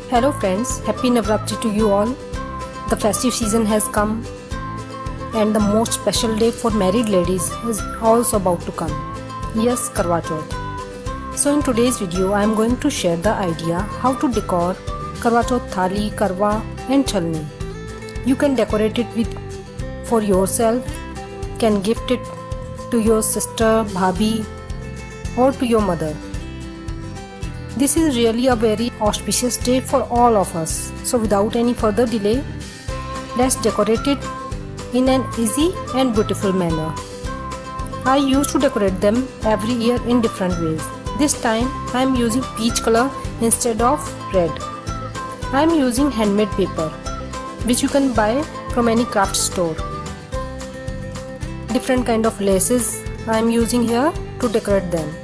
Hello friends, happy Navratri to you all. The festive season has come and the most special day for married ladies is also about to come. Yes, Karwa Chauth. So in today's video, I am going to share the idea how to decor Karwa Chauth thali, karwa and chalni. You can decorate it with for yourself, can gift it to your sister, bhabhi or to your mother. This is really a very auspicious day for all of us. So without any further delay, let's decorate it in an easy and beautiful manner. I used to decorate them every year in different ways. This time I am using peach color instead of red. I am using handmade paper, which you can buy from any craft store. Different kind of laces I am using here to decorate them.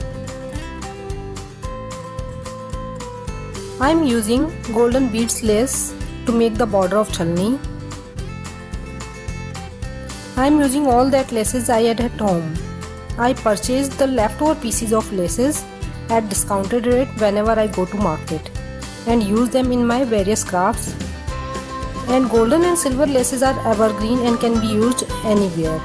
I am using golden beads lace to make the border of chalni. I am using all that laces I had at home. I purchased the leftover pieces of laces at discounted rate whenever I go to market and use them in my various crafts. And golden and silver laces are evergreen and can be used anywhere.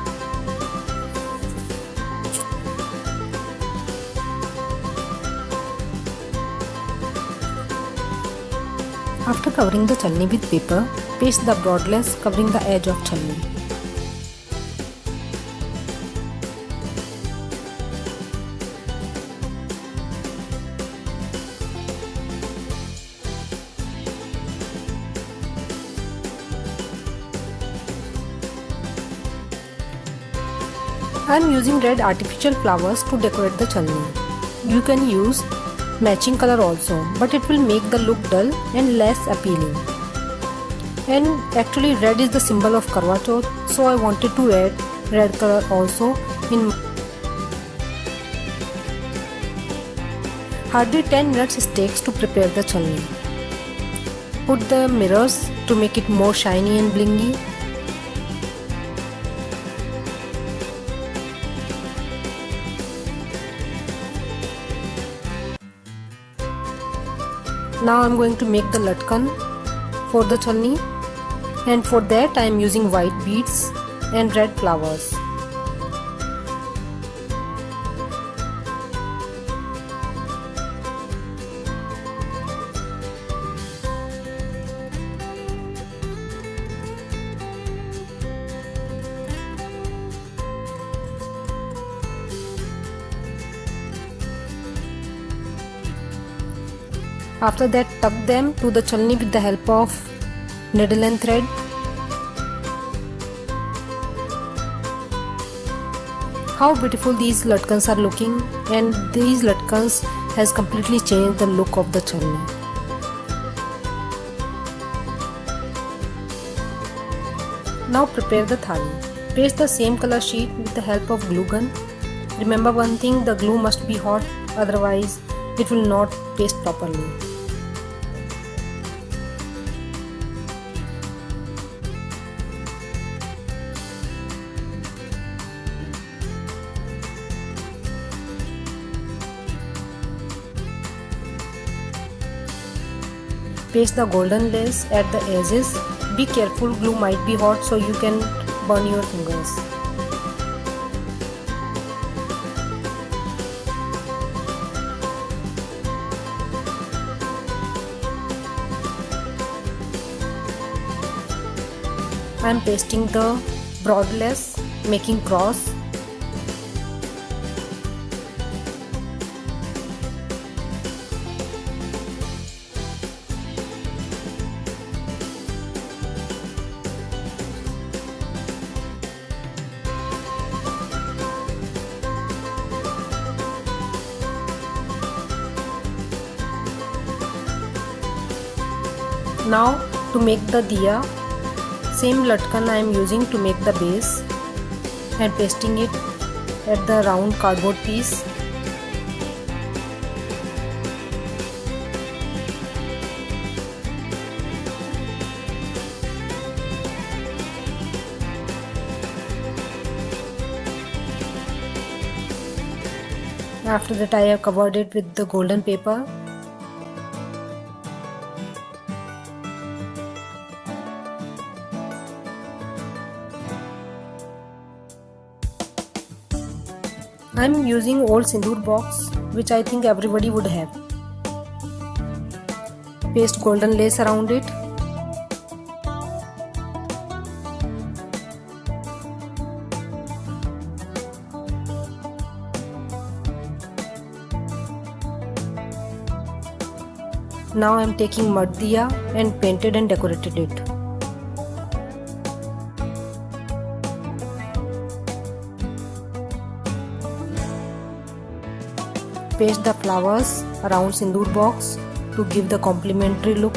After covering the chalni with paper, paste the broad lace covering the edge of chalni. I am using red artificial flowers to decorate the chalni. You can use matching color also, but it will make the look dull and less appealing. And actually red is the symbol of Karwa Chauth, so I wanted to add red color also in. Hardly 10 minutes it takes to prepare the chalni. Put the mirrors to make it more shiny and blingy. Now I am going to make the latkan for the chalni, and for that I am using white beads and red flowers. After that, tuck them to the chalni with the help of needle and thread. How beautiful these latkans are looking, and these latkans has completely changed the look of the chalni. Now prepare the thali. Paste the same color sheet with the help of glue gun. Remember one thing, the glue must be hot, otherwise it will not paste properly. Paste the golden lace at the edges. Be careful, glue might be hot, so you can burn your fingers. I am pasting the broad lace, making cross. Now to make the diya, same latkan I am using to make the base and pasting it at the round cardboard piece. After that I have covered it with the golden paper. I'm using old sindoor box which I think everybody would have. Paste golden lace around it. Now I am taking mud diya and painted and decorated it. Paste the flowers around sindoor box to give the complementary look.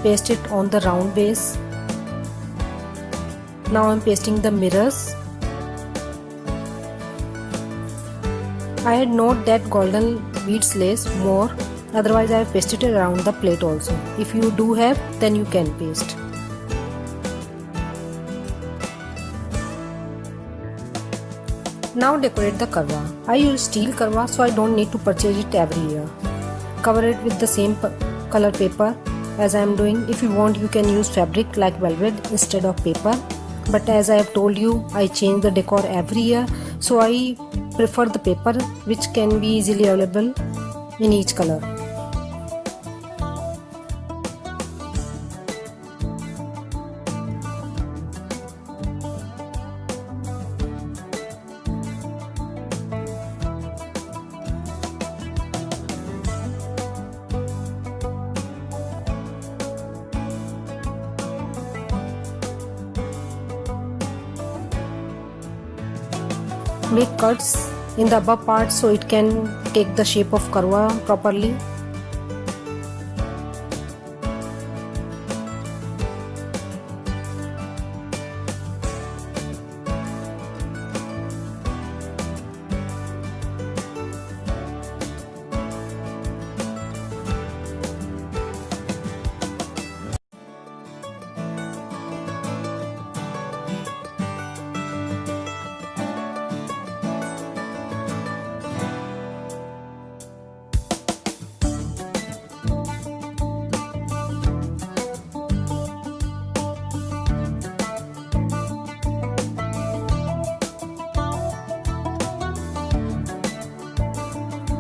Paste it on the round base. Now I am pasting the mirrors. I had not that golden beads lace more, otherwise I have pasted it around the plate also. If you do have, then you can paste. Now decorate the karwa. I use steel karwa, so I don't need to purchase it every year. Cover it with the same color paper as I am doing. If you want, you can use fabric like velvet instead of paper. But as I have told you, I change the decor every year, so I prefer the paper which can be easily available in each color. Make cuts in the above part so it can take the shape of karwa properly.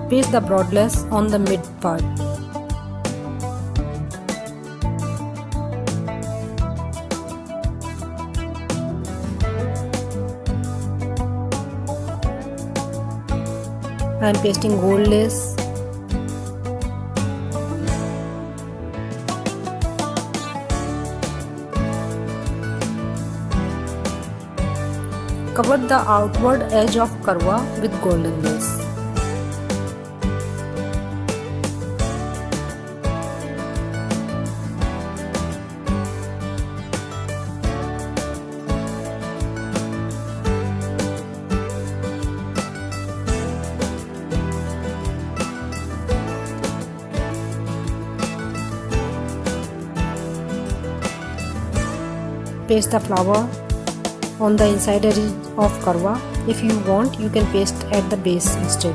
Paste the broad lace on the mid part. I am pasting gold lace. Cover the outward edge of karwa with golden lace. Paste the flower on the inside edge of karwa. If you want, you can paste at the base instead.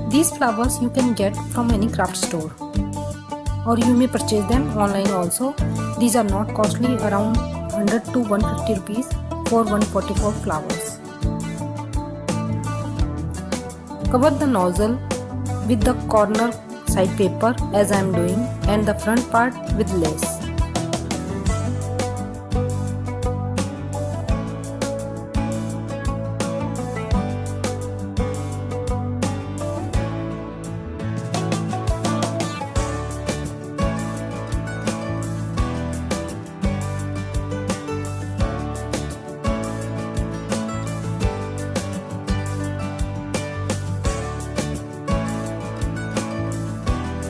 These flowers you can get from any craft store, or you may purchase them online also. These are not costly, around 100 to 150 rupees for 144 flowers. Cover the nozzle with the corner side paper as I am doing, and the front part with lace.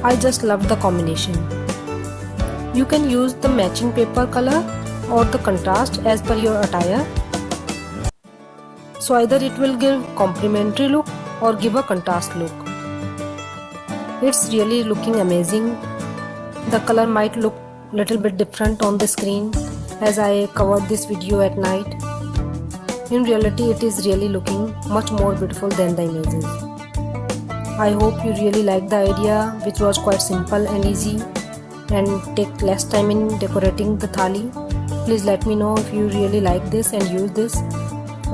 I just love the combination. You can use the matching paper color or the contrast as per your attire. So either it will give complementary look or give a contrast look. It's really looking amazing. The color might look little bit different on the screen as I covered this video at night. In reality, it is really looking much more beautiful than the images. I hope you really like the idea, which was quite simple and easy and take less time in decorating the thali. Please let me know if you really like this and use this.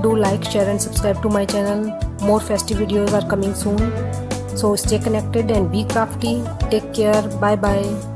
Do like, share and subscribe to my channel. More festive videos are coming soon. So stay connected and be crafty. Take care. Bye bye.